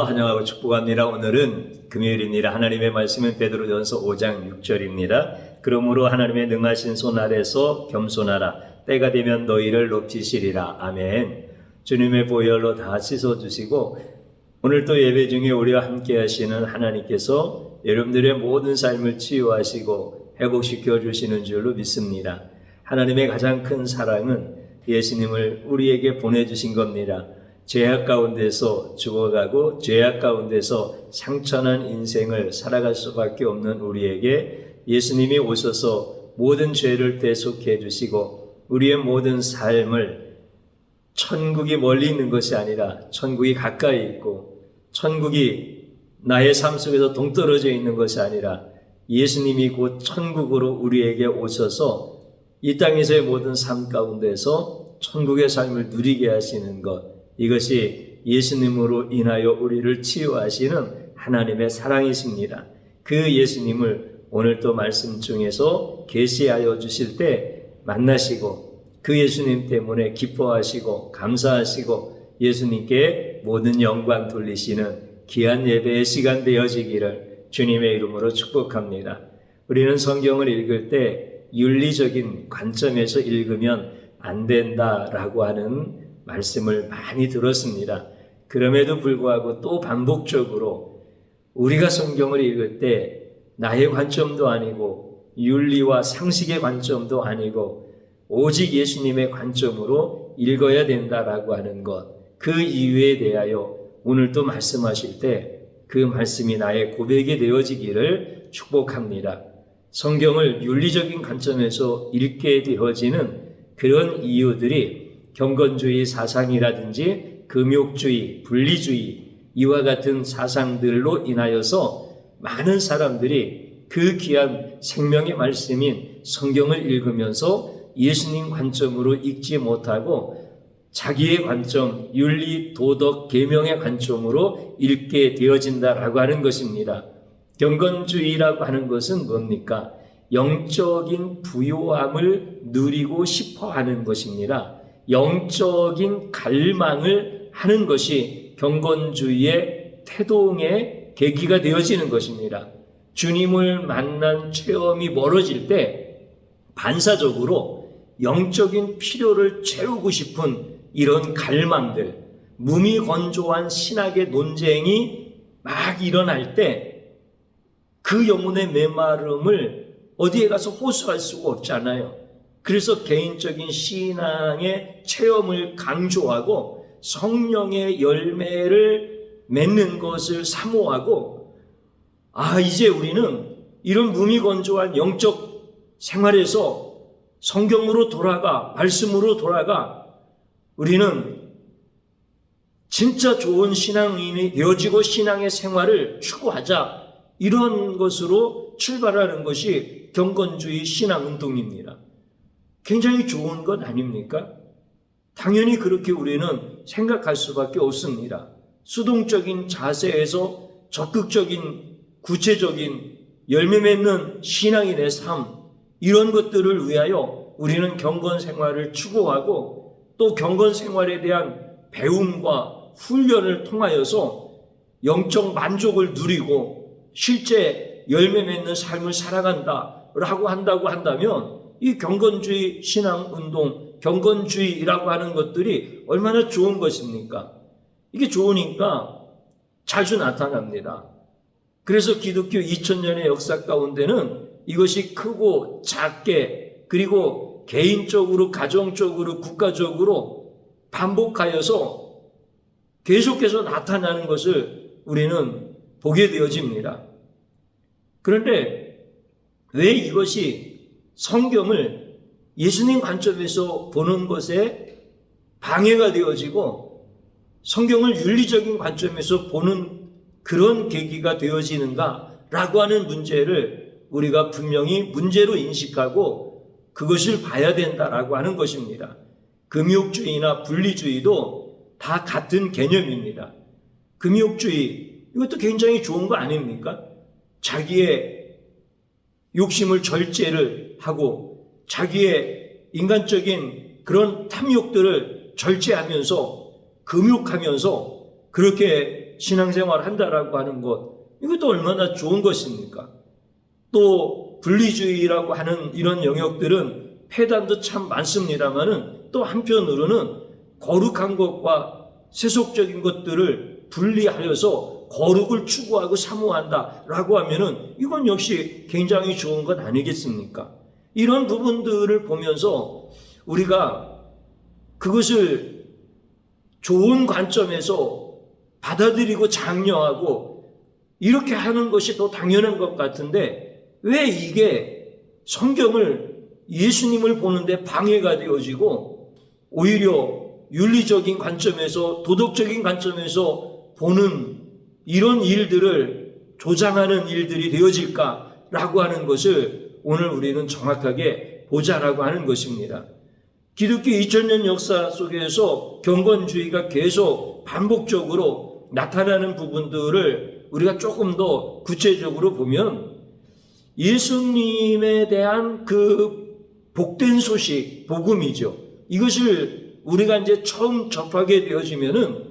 감사합니다. 환영하고 축복합니다. 오늘은 금요일입니다. 하나님의 말씀은 베드로전서 5장 6절입니다. 그러므로 하나님의 능하신 손 아래서 겸손하라. 때가 되면 너희를 높이시리라. 아멘. 주님의 보혈로 다 씻어주시고 오늘 또 예배 중에 우리와 함께 하시는 하나님께서 여러분들의 모든 삶을 치유하시고 회복시켜 주시는 줄로 믿습니다. 하나님의 가장 큰 사랑은 예수님을 우리에게 보내주신 겁니다. 죄악 가운데서 죽어가고 죄악 가운데서 상처난 인생을 살아갈 수밖에 없는 우리에게 예수님이 오셔서 모든 죄를 대속해 주시고 우리의 모든 삶을 천국이 멀리 있는 것이 아니라 천국이 가까이 있고 천국이 나의 삶 속에서 동떨어져 있는 것이 아니라 예수님이 곧 천국으로 우리에게 오셔서 이 땅에서의 모든 삶 가운데서 천국의 삶을 누리게 하시는 것, 이것이 예수님으로 인하여 우리를 치유하시는 하나님의 사랑이십니다. 그 예수님을 오늘 또 말씀 중에서 계시하여 주실 때 만나시고 그 예수님 때문에 기뻐하시고 감사하시고 예수님께 모든 영광 돌리시는 귀한 예배의 시간 되어지기를 주님의 이름으로 축복합니다. 우리는 성경을 읽을 때 윤리적인 관점에서 읽으면 안 된다라고 하는 말씀을 많이 들었습니다. 그럼에도 불구하고 또 반복적으로 우리가 성경을 읽을 때 나의 관점도 아니고 윤리와 상식의 관점도 아니고 오직 예수님의 관점으로 읽어야 된다라고 하는 것, 그 이유에 대하여 오늘 또 말씀하실 때 그 말씀이 나의 고백이 되어지기를 축복합니다. 성경을 윤리적인 관점에서 읽게 되어지는 그런 이유들이 경건주의 사상이라든지 금욕주의, 분리주의 이와 같은 사상들로 인하여서 많은 사람들이 그 귀한 생명의 말씀인 성경을 읽으면서 예수님 관점으로 읽지 못하고 자기의 관점, 윤리, 도덕, 계명의 관점으로 읽게 되어진다라고 하는 것입니다. 경건주의라고 하는 것은 뭡니까? 영적인 부요함을 누리고 싶어 하는 것입니다. 영적인 갈망을 하는 것이 경건주의의 태동의 계기가 되어지는 것입니다. 주님을 만난 체험이 멀어질 때 반사적으로 영적인 필요를 채우고 싶은 이런 갈망들, 무미건조한 신학의 논쟁이 막 일어날 때 그 영혼의 메마름을 어디에 가서 호소할 수가 없잖아요. 그래서 개인적인 신앙의 체험을 강조하고 성령의 열매를 맺는 것을 사모하고 이제 우리는 이런 무미건조한 영적 생활에서 성경으로 돌아가, 말씀으로 돌아가 우리는 진짜 좋은 신앙인이 되어지고 신앙의 생활을 추구하자, 이런 것으로 출발하는 것이 경건주의 신앙운동입니다. 굉장히 좋은 것 아닙니까? 당연히 그렇게 우리는 생각할 수밖에 없습니다. 수동적인 자세에서 적극적인 구체적인 열매 맺는 신앙인의 삶, 이런 것들을 위하여 우리는 경건 생활을 추구하고 또 경건 생활에 대한 배움과 훈련을 통하여서 영적 만족을 누리고 실제 열매 맺는 삶을 살아간다라고 한다면 이 경건주의 신앙운동, 경건주의라고 하는 것들이 얼마나 좋은 것입니까? 이게 좋으니까 자주 나타납니다. 그래서 기독교 2000년의 역사 가운데는 이것이 크고 작게 그리고 개인적으로, 가정적으로, 국가적으로 반복하여서 계속해서 나타나는 것을 우리는 보게 되어집니다. 그런데 왜 이것이 성경을 예수님 관점에서 보는 것에 방해가 되어지고 성경을 윤리적인 관점에서 보는 그런 계기가 되어지는가라고 하는 문제를 우리가 분명히 문제로 인식하고 그것을 봐야 된다라고 하는 것입니다. 금욕주의나 분리주의도 다 같은 개념입니다. 금욕주의, 이것도 굉장히 좋은 거 아닙니까? 자기의 욕심을 절제를 하고 자기의 인간적인 그런 탐욕들을 절제하면서 금욕하면서 그렇게 신앙생활 한다라고 하는 것, 이것도 얼마나 좋은 것입니까? 또 분리주의라고 하는 이런 영역들은 폐단도 참 많습니다만은 또 한편으로는 거룩한 것과 세속적인 것들을 분리하여서 거룩을 추구하고 사모한다라고 하면은 이건 역시 굉장히 좋은 것 아니겠습니까? 이런 부분들을 보면서 우리가 그것을 좋은 관점에서 받아들이고 장려하고 이렇게 하는 것이 더 당연한 것 같은데 왜 이게 성경을 예수님을 보는데 방해가 되어지고 오히려 윤리적인 관점에서 도덕적인 관점에서 보는 이런 일들을 조장하는 일들이 되어질까라고 하는 것을 오늘 우리는 정확하게 보자라고 하는 것입니다. 기독교 2000년 역사 속에서 경건주의가 계속 반복적으로 나타나는 부분들을 우리가 조금 더 구체적으로 보면 예수님에 대한 그 복된 소식, 복음이죠. 이것을 우리가 이제 처음 접하게 되어지면은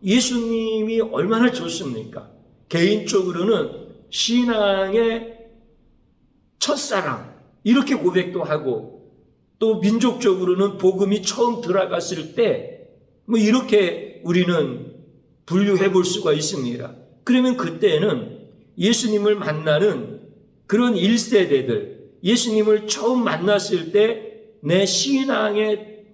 예수님이 얼마나 좋습니까? 개인적으로는 신앙의 첫사랑, 이렇게 고백도 하고 또 민족적으로는 복음이 처음 들어갔을 때 뭐 이렇게 우리는 분류해 볼 수가 있습니다. 그러면 그때는 예수님을 만나는 그런 1세대들, 예수님을 처음 만났을 때 내 신앙의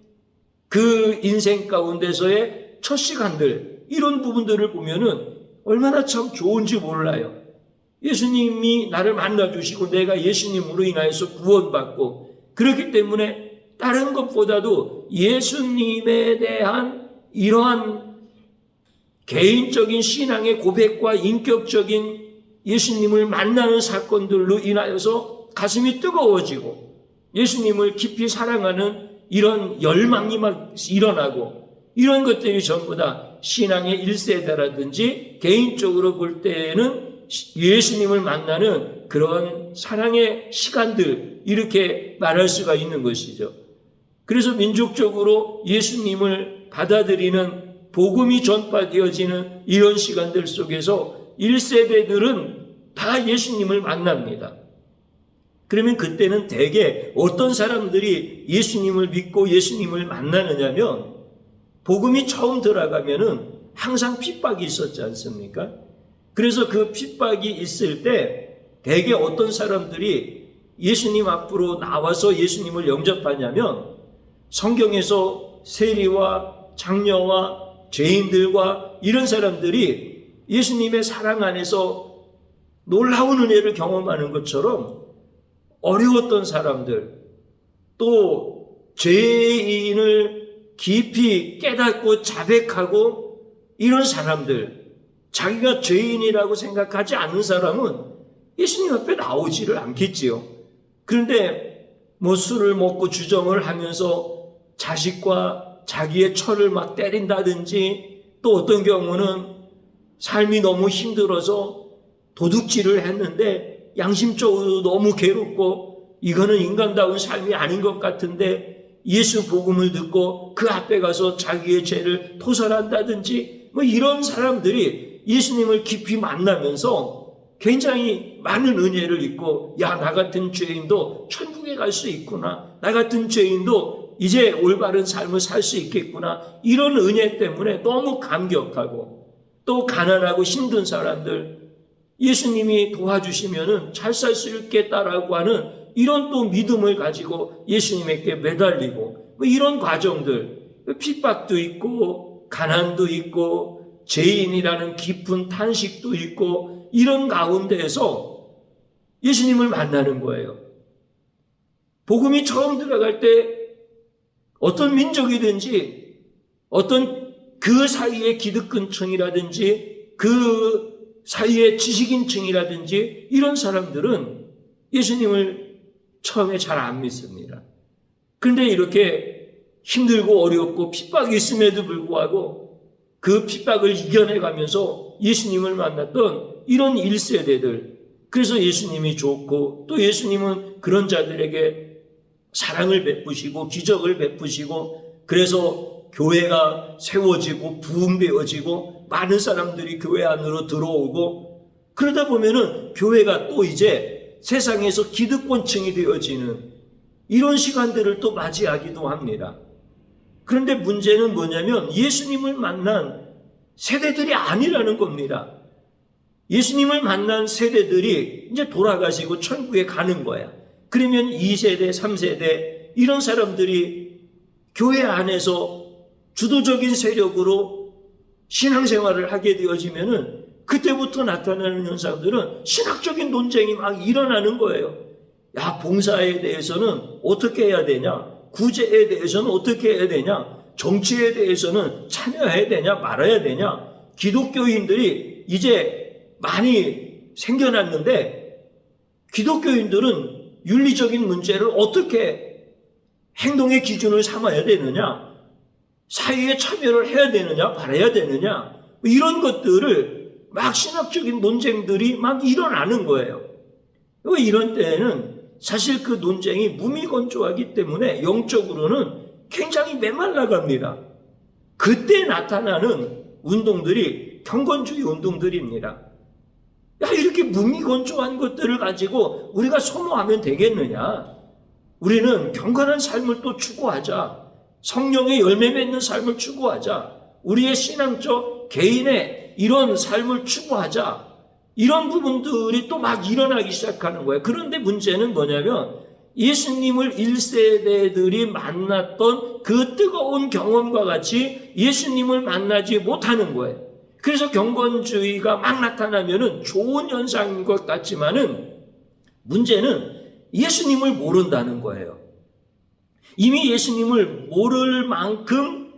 그 인생 가운데서의 첫 시간들, 이런 부분들을 보면은 얼마나 참 좋은지 몰라요. 예수님이 나를 만나주시고 내가 예수님으로 인하여서 구원받고 그렇기 때문에 다른 것보다도 예수님에 대한 이러한 개인적인 신앙의 고백과 인격적인 예수님을 만나는 사건들로 인하여서 가슴이 뜨거워지고 예수님을 깊이 사랑하는 이런 열망이 막 일어나고 이런 것들이 전부 다 신앙의 1세대라든지 개인적으로 볼 때에는 예수님을 만나는 그런 사랑의 시간들, 이렇게 말할 수가 있는 것이죠. 그래서 민족적으로 예수님을 받아들이는 복음이 전파되어지는 이런 시간들 속에서 1세대들은 다 예수님을 만납니다. 그러면 그때는 대개 어떤 사람들이 예수님을 믿고 예수님을 만나느냐면 복음이 처음 들어가면은 항상 핍박이 있었지 않습니까? 그래서 그 핍박이 있을 때 대개 어떤 사람들이 예수님 앞으로 나와서 예수님을 영접하냐면 성경에서 세리와 장녀와 죄인들과 이런 사람들이 예수님의 사랑 안에서 놀라운 은혜를 경험하는 것처럼 어려웠던 사람들, 또 죄인을 깊이 깨닫고 자백하고 이런 사람들, 자기가 죄인이라고 생각하지 않는 사람은 예수님 앞에 나오지를 않겠지요. 그런데 뭐 술을 먹고 주정을 하면서 자식과 자기의 처를 막 때린다든지 또 어떤 경우는 삶이 너무 힘들어서 도둑질을 했는데 양심적으로 너무 괴롭고 이거는 인간다운 삶이 아닌 것 같은데 예수 복음을 듣고 그 앞에 가서 자기의 죄를 토설한다든지 뭐 이런 사람들이 예수님을 깊이 만나면서 굉장히 많은 은혜를 입고 야, 나 같은 죄인도 천국에 갈 수 있구나. 나 같은 죄인도 이제 올바른 삶을 살 수 있겠구나. 이런 은혜 때문에 너무 감격하고 또 가난하고 힘든 사람들 예수님이 도와주시면은 잘 살 수 있겠다라고 하는 이런 또 믿음을 가지고 예수님에게 매달리고 뭐 이런 과정들, 핍박도 있고 가난도 있고 죄인이라는 깊은 탄식도 있고 이런 가운데에서 예수님을 만나는 거예요. 복음이 처음 들어갈 때 어떤 민족이든지 어떤 그 사이의 기득권층이라든지 그 사이의 지식인층이라든지 이런 사람들은 예수님을 처음에 잘 안 믿습니다. 그런데 이렇게 힘들고 어렵고 핍박이 있음에도 불구하고 그 핍박을 이겨내가면서 예수님을 만났던 이런 1세대들, 그래서 예수님이 좋고 또 예수님은 그런 자들에게 사랑을 베푸시고 기적을 베푸시고 그래서 교회가 세워지고 부흥되어지고 많은 사람들이 교회 안으로 들어오고 그러다 보면은 교회가 또 이제 세상에서 기득권층이 되어지는 이런 시간들을 또 맞이하기도 합니다. 그런데 문제는 뭐냐면 예수님을 만난 세대들이 아니라는 겁니다. 예수님을 만난 세대들이 이제 돌아가시고 천국에 가는 거야. 그러면 2세대, 3세대 이런 사람들이 교회 안에서 주도적인 세력으로 신앙생활을 하게 되어지면은 그때부터 나타나는 현상들은 신학적인 논쟁이 막 일어나는 거예요. 야, 봉사에 대해서는 어떻게 해야 되냐? 구제에 대해서는 어떻게 해야 되냐? 정치에 대해서는 참여해야 되냐? 말아야 되냐? 기독교인들이 이제 많이 생겨났는데 기독교인들은 윤리적인 문제를 어떻게 행동의 기준을 삼아야 되느냐? 사회에 참여를 해야 되느냐? 말아야 되느냐? 이런 것들을 막 신학적인 논쟁들이 막 일어나는 거예요. 이런 때에는 사실 그 논쟁이 무미건조하기 때문에 영적으로는 굉장히 메말라갑니다. 그때 나타나는 운동들이 경건주의 운동들입니다. 야, 이렇게 무미건조한 것들을 가지고 우리가 소모하면 되겠느냐? 우리는 경건한 삶을 또 추구하자. 성령의 열매 맺는 삶을 추구하자. 우리의 신앙적 개인의 이런 삶을 추구하자. 이런 부분들이 또 막 일어나기 시작하는 거예요. 그런데 문제는 뭐냐면 예수님을 1세대들이 만났던 그 뜨거운 경험과 같이 예수님을 만나지 못하는 거예요. 그래서 경건주의가 막 나타나면은 좋은 현상인 것 같지만은 문제는 예수님을 모른다는 거예요. 이미 예수님을 모를 만큼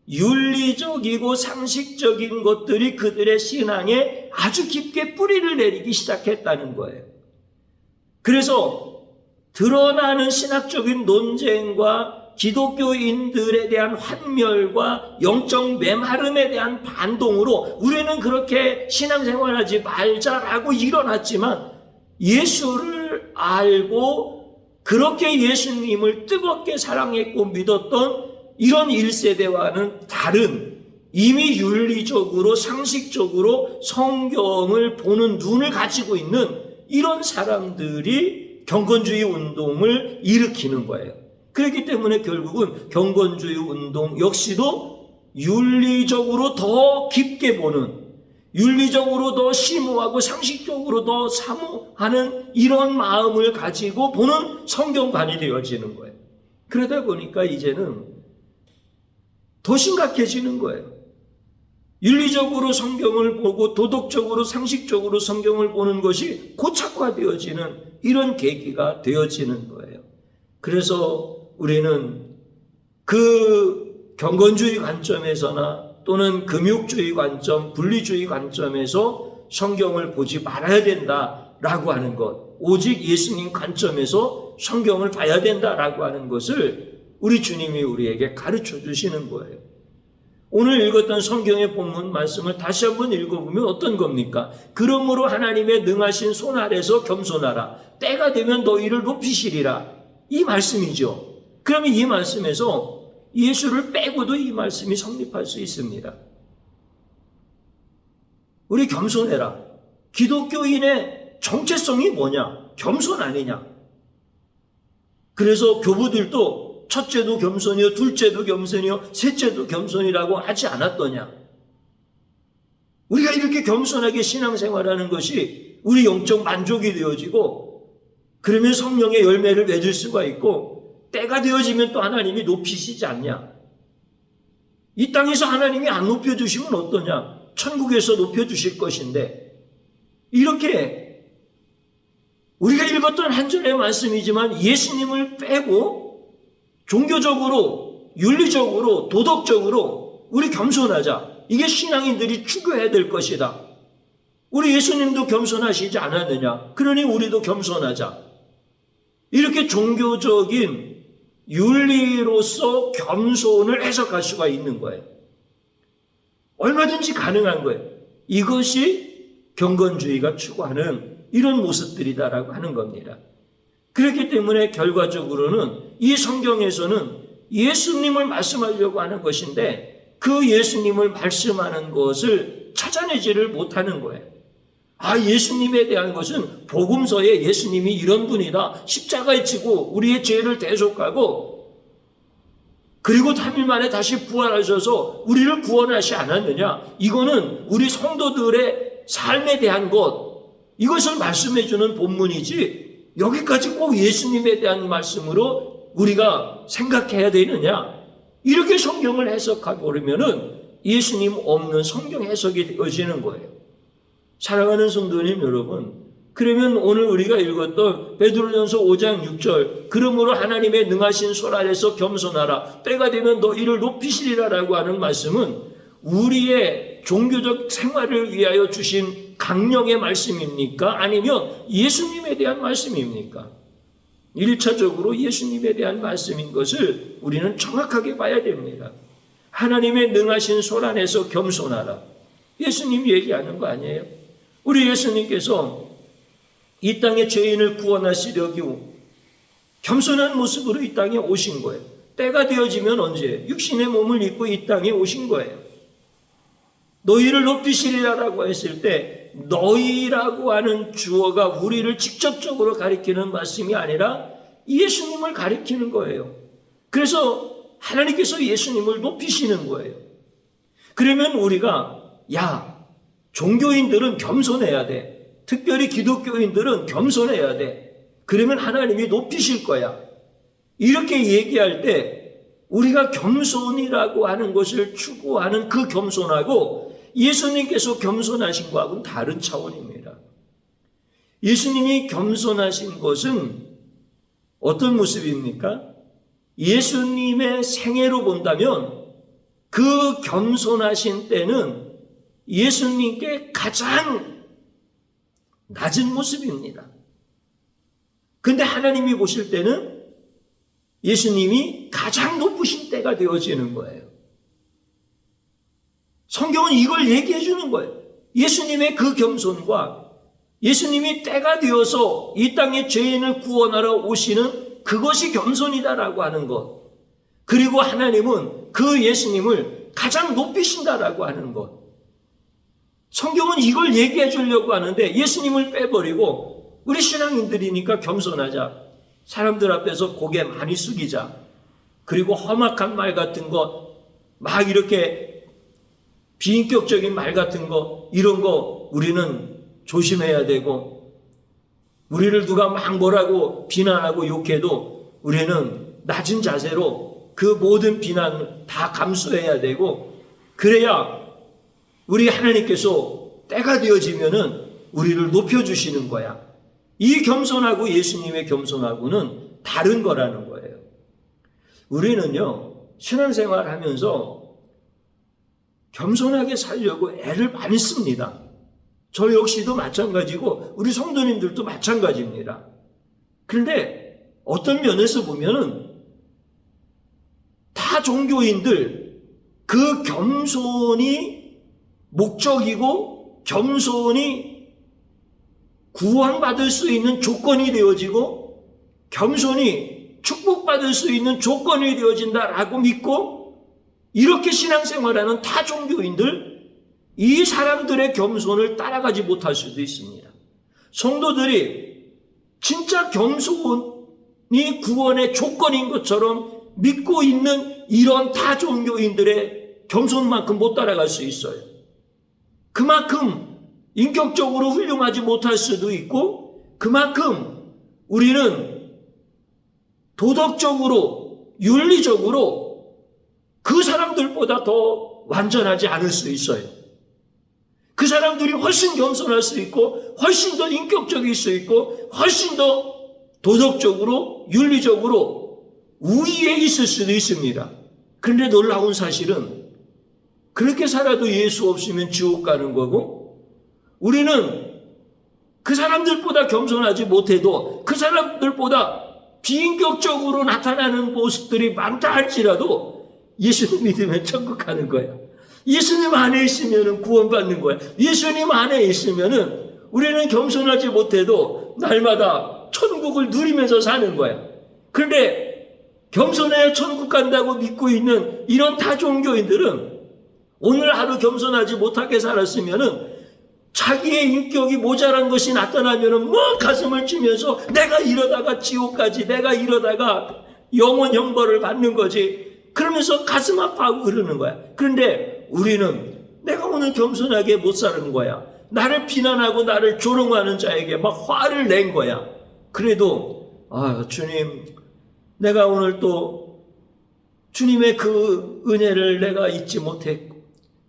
윤리적이고 상식적인 것들이 그들의 신앙에 아주 깊게 뿌리를 내리기 시작했다는 거예요. 그래서 드러나는 신학적인 논쟁과 기독교인들에 대한 환멸과 영적 메마름에 대한 반동으로 우리는 그렇게 신앙생활하지 말자라고 일어났지만 예수를 알고 그렇게 예수님을 뜨겁게 사랑했고 믿었던 이런 1세대와는 다른 이미 윤리적으로 상식적으로 성경을 보는 눈을 가지고 있는 이런 사람들이 경건주의 운동을 일으키는 거예요. 그렇기 때문에 결국은 경건주의 운동 역시도 윤리적으로 더 깊게 보는, 윤리적으로 더 심오하고 상식적으로 더 사모하는 이런 마음을 가지고 보는 성경관이 되어지는 거예요. 그러다 보니까 이제는 더 심각해지는 거예요. 윤리적으로 성경을 보고 도덕적으로 상식적으로 성경을 보는 것이 고착화되어지는 이런 계기가 되어지는 거예요. 그래서 우리는 그 경건주의 관점에서나 또는 금욕주의 관점, 분리주의 관점에서 성경을 보지 말아야 된다라고 하는 것, 오직 예수님 관점에서 성경을 봐야 된다라고 하는 것을 우리 주님이 우리에게 가르쳐 주시는 거예요. 오늘 읽었던 성경의 본문 말씀을 다시 한번 읽어보면 어떤 겁니까? 그러므로 하나님의 능하신 손 아래서 겸손하라. 때가 되면 너희를 높이시리라. 이 말씀이죠. 그러면 이 말씀에서 예수를 빼고도 이 말씀이 성립할 수 있습니다. 우리 겸손해라. 기독교인의 정체성이 뭐냐? 겸손 아니냐? 그래서 교부들도 첫째도 겸손이요, 둘째도 겸손이요, 셋째도 겸손이라고 하지 않았더냐? 우리가 이렇게 겸손하게 신앙생활하는 것이 우리 영적 만족이 되어지고 그러면 성령의 열매를 맺을 수가 있고 때가 되어지면 또 하나님이 높이시지 않냐? 이 땅에서 하나님이 안 높여주시면 어떠냐? 천국에서 높여주실 것인데 이렇게 우리가 읽었던 한 절의 말씀이지만 예수님을 빼고 종교적으로, 윤리적으로, 도덕적으로 우리 겸손하자. 이게 신앙인들이 추구해야 될 것이다. 우리 예수님도 겸손하시지 않았느냐? 그러니 우리도 겸손하자. 이렇게 종교적인 윤리로서 겸손을 해석할 수가 있는 거예요. 얼마든지 가능한 거예요. 이것이 경건주의가 추구하는 이런 모습들이다라고 하는 겁니다. 그렇기 때문에 결과적으로는 이 성경에서는 예수님을 말씀하려고 하는 것인데 그 예수님을 말씀하는 것을 찾아내지를 못하는 거예요. 예수님에 대한 것은 복음서에 예수님이 이런 분이다. 십자가에 지고 우리의 죄를 대속하고 그리고 3일 만에 다시 부활하셔서 우리를 구원하지 않았느냐. 이거는 우리 성도들의 삶에 대한 것, 이것을 말씀해 주는 본문이지 여기까지 꼭 예수님에 대한 말씀으로 우리가 생각해야 되느냐. 이렇게 성경을 해석하고 그러면은 예수님 없는 성경 해석이 되어지는 거예요. 사랑하는 성도님 여러분, 그러면 오늘 우리가 읽었던 베드로전서 5장 6절 그러므로 하나님의 능하신 손 아래서 겸손하라 때가 되면 너희를 높이시리라라고 하는 말씀은 우리의 종교적 생활을 위하여 주신 강령의 말씀입니까? 아니면 예수님에 대한 말씀입니까? 1차적으로 예수님에 대한 말씀인 것을 우리는 정확하게 봐야 됩니다. 하나님의 능하신 손 안에서 겸손하라. 예수님 얘기하는 거 아니에요? 우리 예수님께서 이 땅의 죄인을 구원하시려고 겸손한 모습으로 이 땅에 오신 거예요. 때가 되어지면 언제? 육신의 몸을 입고 이 땅에 오신 거예요. 너희를 높이시리라라고 했을 때 너희라고 하는 주어가 우리를 직접적으로 가리키는 말씀이 아니라 예수님을 가리키는 거예요. 그래서 하나님께서 예수님을 높이시는 거예요. 그러면 우리가 종교인들은 겸손해야 돼. 특별히 기독교인들은 겸손해야 돼. 그러면 하나님이 높이실 거야. 이렇게 얘기할 때 우리가 겸손이라고 하는 것을 추구하는 그 겸손하고 예수님께서 겸손하신 것하고는 다른 차원입니다. 예수님이 겸손하신 것은 어떤 모습입니까? 예수님의 생애로 본다면 그 겸손하신 때는 예수님께 가장 낮은 모습입니다. 근데 하나님이 보실 때는 예수님이 가장 높으신 때가 되어지는 거예요. 성경은 이걸 얘기해 주는 거예요. 예수님의 그 겸손과 예수님이 때가 되어서 이 땅의 죄인을 구원하러 오시는 그것이 겸손이다라고 하는 것. 그리고 하나님은 그 예수님을 가장 높이신다라고 하는 것. 성경은 이걸 얘기해 주려고 하는데 예수님을 빼버리고 우리 신앙인들이니까 겸손하자. 사람들 앞에서 고개 많이 숙이자. 그리고 험악한 말 같은 거, 막 이렇게 비인격적인 말 같은 거, 이런 거 우리는 조심해야 되고, 우리를 누가 막 뭐라고 비난하고 욕해도 우리는 낮은 자세로 그 모든 비난을 다 감수해야 되고, 그래야 우리 하나님께서 때가 되어지면은 우리를 높여주시는 거야. 이 겸손하고 예수님의 겸손하고는 다른 거라는 거예요. 우리는요, 신앙생활 하면서 겸손하게 살려고 애를 많이 씁니다. 저 역시도 마찬가지고 우리 성도님들도 마찬가지입니다. 그런데 어떤 면에서 보면은 타 종교인들 그 겸손이 목적이고 겸손이 구원받을 수 있는 조건이 되어지고 겸손이 축복받을 수 있는 조건이 되어진다라고 믿고 이렇게 신앙생활하는 타 종교인들, 이 사람들의 겸손을 따라가지 못할 수도 있습니다. 성도들이 진짜 겸손이 구원의 조건인 것처럼 믿고 있는 이런 타 종교인들의 겸손만큼 못 따라갈 수 있어요. 그만큼 인격적으로 훌륭하지 못할 수도 있고 그만큼 우리는 도덕적으로 윤리적으로 그 사람들보다 더 완전하지 않을 수 있어요. 그 사람들이 훨씬 겸손할 수 있고 훨씬 더 인격적일 수 있고 훨씬 더 도덕적으로 윤리적으로 우위에 있을 수도 있습니다. 그런데 놀라운 사실은 그렇게 살아도 예수 없으면 지옥 가는 거고 우리는 그 사람들보다 겸손하지 못해도 그 사람들보다 비인격적으로 나타나는 모습들이 많다 할지라도 예수님 믿으면 천국 가는 거예요. 예수님 안에 있으면 구원받는 거예요. 예수님 안에 있으면 우리는 겸손하지 못해도 날마다 천국을 누리면서 사는 거예요. 그런데 겸손해야 천국 간다고 믿고 있는 이런 다종교인들은 오늘 하루 겸손하지 못하게 살았으면은 자기의 인격이 모자란 것이 나타나면은 뭐 가슴을 치면서 내가 이러다가 지옥까지, 내가 이러다가 영원 형벌을 받는 거지. 그러면서 가슴 아파하고 그러는 거야. 그런데 우리는 내가 오늘 겸손하게 못 사는 거야. 나를 비난하고 나를 조롱하는 자에게 막 화를 낸 거야. 그래도 주님, 내가 오늘 또 주님의 그 은혜를 내가 잊지 못했고,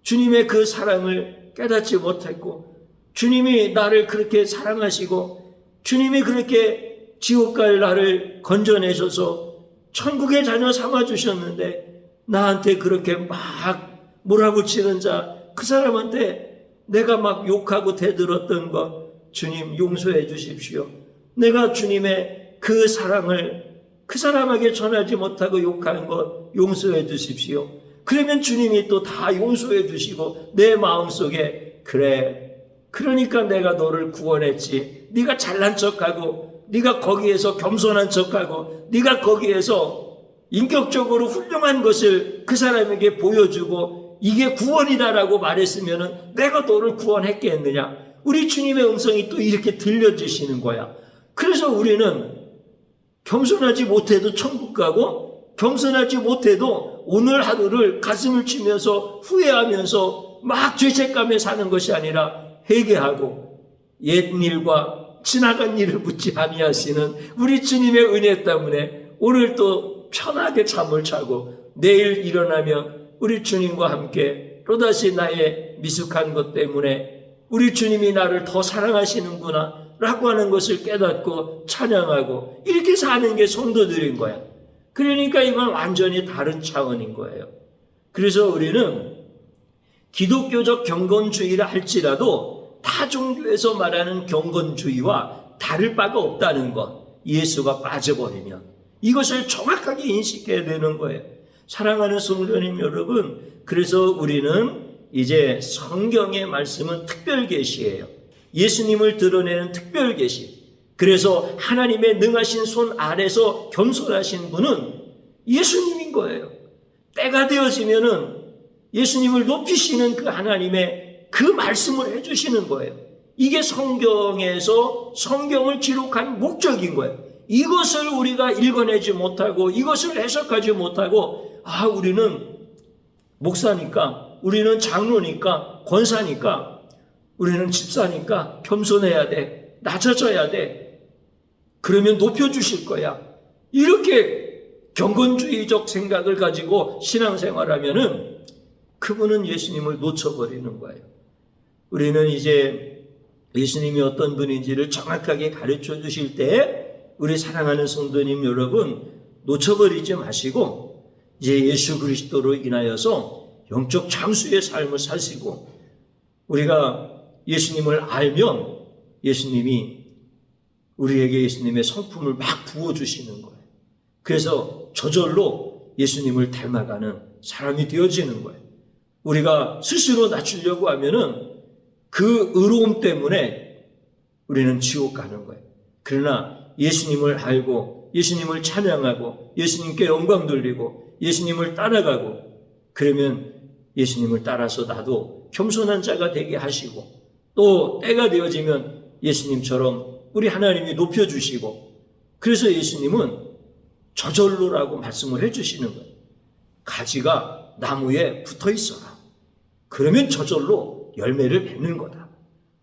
주님의 그 사랑을 깨닫지 못했고, 주님이 나를 그렇게 사랑하시고 주님이 그렇게 지옥 갈 나를 건져내셔서 천국의 자녀 삼아주셨는데 나한테 그렇게 막 몰아붙이는 자, 그 사람한테 내가 막 욕하고 대들었던 것 주님 용서해 주십시오. 내가 주님의 그 사랑을 그 사람에게 전하지 못하고 욕하는 것 용서해 주십시오. 그러면 주님이 또 다 용서해 주시고 내 마음속에 그래, 그러니까 내가 너를 구원했지. 네가 잘난 척하고 네가 거기에서 겸손한 척하고 네가 거기에서 인격적으로 훌륭한 것을 그 사람에게 보여주고 이게 구원이다라고 말했으면 내가 너를 구원했겠느냐. 우리 주님의 음성이 또 이렇게 들려주시는 거야. 그래서 우리는 겸손하지 못해도 천국 가고 겸손하지 못해도 오늘 하루를 가슴을 치면서 후회하면서 막 죄책감에 사는 것이 아니라 회개하고 옛일과 지나간 일을 묻지 아니하시는 우리 주님의 은혜 때문에 오늘 또 편하게 잠을 자고 내일 일어나면 우리 주님과 함께 또다시 나의 미숙한 것 때문에 우리 주님이 나를 더 사랑하시는구나 라고 하는 것을 깨닫고 찬양하고 이렇게 사는 게 성도들인 거야. 그러니까 이건 완전히 다른 차원인 거예요. 그래서 우리는 기독교적 경건주의를 할지라도 타 종교에서 말하는 경건주의와 다를 바가 없다는 것, 예수가 빠져버리면 이것을 정확하게 인식해야 되는 거예요. 사랑하는 성도님 여러분, 그래서 우리는 이제 성경의 말씀은 특별계시예요. 예수님을 드러내는 특별계시. 그래서 하나님의 능하신 손 아래서 겸손하신 분은 예수님인 거예요. 때가 되어지면은 예수님을 높이시는 그 하나님의 그 말씀을 해주시는 거예요. 이게 성경에서 성경을 기록한 목적인 거예요. 이것을 우리가 읽어내지 못하고 이것을 해석하지 못하고 우리는 목사니까, 우리는 장로니까, 권사니까, 우리는 집사니까 겸손해야 돼, 낮아져야 돼, 그러면 높여주실 거야. 이렇게 경건주의적 생각을 가지고 신앙생활하면은 그분은 예수님을 놓쳐버리는 거예요. 우리는 이제 예수님이 어떤 분인지를 정확하게 가르쳐 주실 때 우리 사랑하는 성도님 여러분 놓쳐버리지 마시고 이제 예수 그리스도로 인하여서 영적 장수의 삶을 사시고 우리가 예수님을 알면 예수님이 우리에게 예수님의 성품을 막 부어주시는 거예요. 그래서 저절로 예수님을 닮아가는 사람이 되어지는 거예요. 우리가 스스로 낮추려고 하면은 그 의로움 때문에 우리는 지옥 가는 거예요. 그러나 예수님을 알고 예수님을 찬양하고 예수님께 영광 돌리고 예수님을 따라가고 그러면 예수님을 따라서 나도 겸손한 자가 되게 하시고 또 때가 되어지면 예수님처럼 우리 하나님이 높여주시고 그래서 예수님은 저절로라고 말씀을 해주시는 거예요. 가지가 나무에 붙어 있어라. 그러면 저절로 열매를 맺는 거다.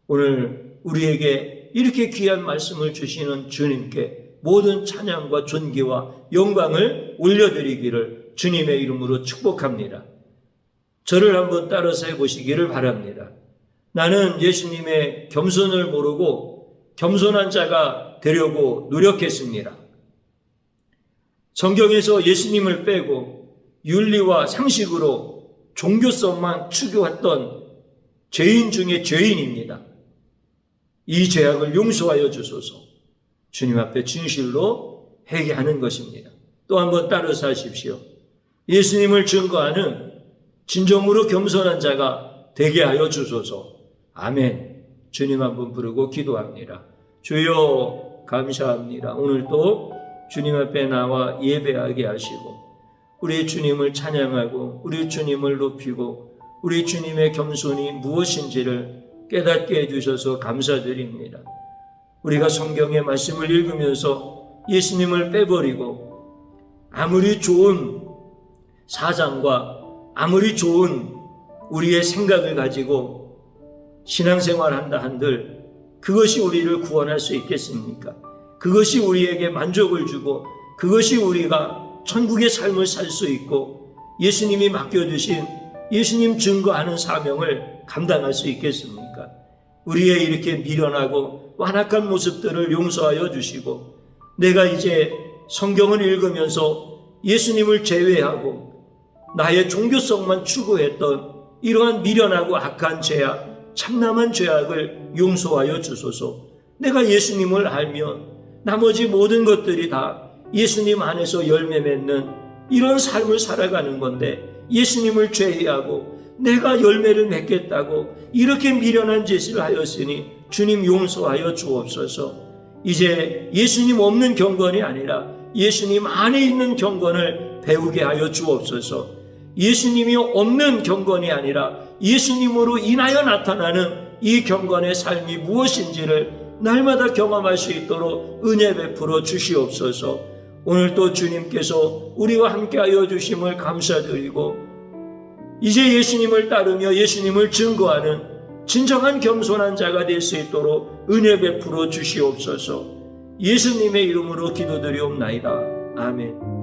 오늘 우리에게 이렇게 귀한 말씀을 주시는 주님께 모든 찬양과 존귀와 영광을 올려드리기를 주님의 이름으로 축복합니다. 저를 한번 따라서 해보시기를 바랍니다. 나는 예수님의 겸손을 모르고 겸손한 자가 되려고 노력했습니다. 성경에서 예수님을 빼고 윤리와 상식으로 종교성만 추구했던 죄인 중에 죄인입니다. 이 죄악을 용서하여 주소서. 주님 앞에 진실로 회개하는 것입니다. 또 한번 따라서 하십시오. 예수님을 증거하는 진정으로 겸손한 자가 되게 하여 주소서. 아멘. 주님 한번 부르고 기도합니다. 주여 감사합니다. 오늘도 주님 앞에 나와 예배하게 하시고 우리 주님을 찬양하고 우리 주님을 높이고 우리 주님의 겸손이 무엇인지를 깨닫게 해주셔서 감사드립니다. 우리가 성경의 말씀을 읽으면서 예수님을 빼버리고 아무리 좋은 사상과 아무리 좋은 우리의 생각을 가지고 신앙생활 한다 한들 그것이 우리를 구원할 수 있겠습니까? 그것이 우리에게 만족을 주고 그것이 우리가 천국의 삶을 살 수 있고 예수님이 맡겨주신 예수님 증거하는 사명을 감당할 수 있겠습니까? 우리의 이렇게 미련하고 완악한 모습들을 용서하여 주시고 내가 이제 성경을 읽으면서 예수님을 제외하고 나의 종교성만 추구했던 이러한 미련하고 악한 죄악, 참남한 죄악을 용서하여 주소서. 내가 예수님을 알면 나머지 모든 것들이 다 예수님 안에서 열매 맺는 이런 삶을 살아가는 건데 예수님을 제외하고 내가 열매를 맺겠다고 이렇게 미련한 짓을 하였으니 주님 용서하여 주옵소서. 이제 예수님 없는 경건이 아니라 예수님 안에 있는 경건을 배우게 하여 주옵소서. 예수님이 없는 경건이 아니라 예수님으로 인하여 나타나는 이 경건의 삶이 무엇인지를 날마다 경험할 수 있도록 은혜 베풀어 주시옵소서. 오늘 또 주님께서 우리와 함께하여 주심을 감사드리고 이제 예수님을 따르며 예수님을 증거하는 진정한 겸손한 자가 될 수 있도록 은혜 베풀어 주시옵소서. 예수님의 이름으로 기도드리옵나이다. 아멘.